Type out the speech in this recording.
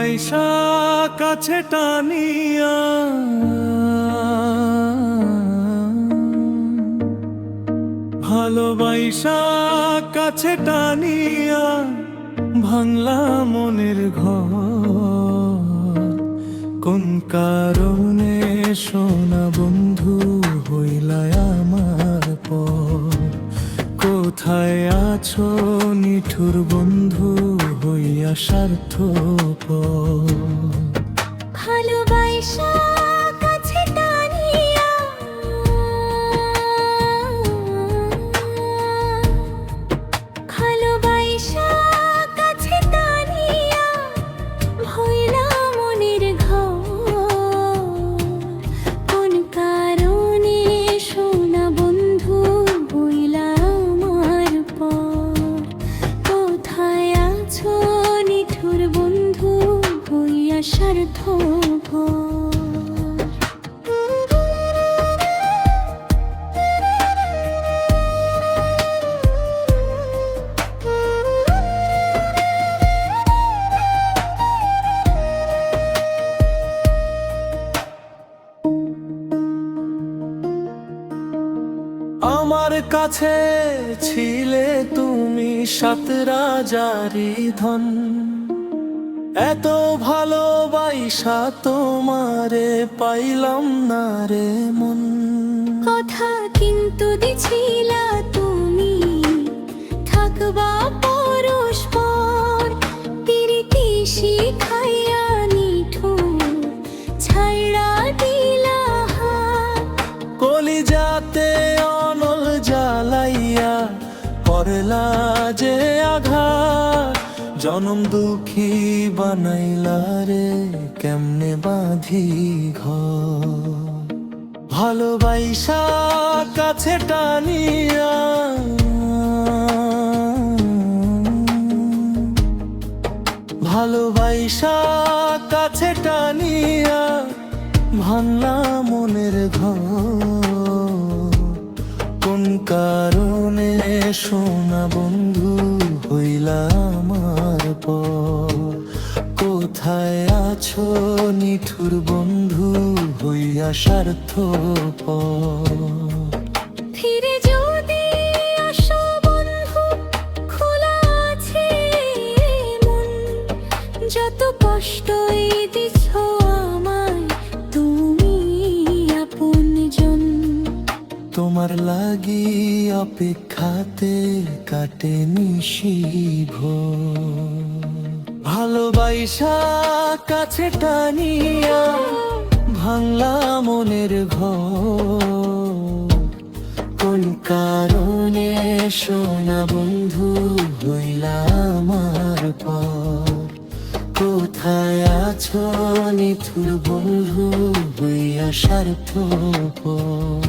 ভালোবাসা কাছে টানিয়া ভালোবাসা কাছে টানিয়া ভাঙলা মনের ঘর। কোন কারণে সোনা বন্ধু হইলা আমার পর? কোথায় আছো নিঠুর বন্ধু হইয়া স্বার্থপর? ভালোবাসা কাছে টানিয়া ভালোবাসা কাছে টানিয়া ভইলা মনের ঘর। কোন কারণে সোনা বন্ধু হইলা আমার পর? কোথায় আছো নিঠুর বন্ধু হইয়া স্বার্থপর? আমার কাছে ছিলে তুমি সাত রাজারি ধন। এত ভালোবাসা তোমারে পাইলাম না রে মন। কথা কিন্তু দিছিলা তুমি থাকবা পরস্পর। প্রীতি শিখাইয়া নিঠুর ছাইড়া দিলা হাত। কলিজাতে অনল জ্বালাইয়া করলা যে আঘাত। জনম দুঃখী বানাইলা রে কেমনে বাঁধি ঘর? ভালোবাসা কাছে টানিয়া ভালোবাসা কাছে টানিয়া ভাঙলা মনের ঘর। কোন কারণে সোনা বন্ধু হইলা আমার পর? কোথায় আছো নিঠুর বন্ধু হইয়া স্বার্থপর? ফিরে যদি আসো বন্ধু খোলা আছে মন। যত কষ্টই দিছ আমায় তুমি আপনজন। তোমার লাগি অপেক্ষাতে কাটে নিশিভোর। ভালোবাসা কাছে টানিয়া ভাঙলা মনের ঘর। কোন কারণে সোনা বন্ধু হইলা আমার পর? কোথায় আছো নিঠুর বন্ধু হইয়া স্বার্থপর?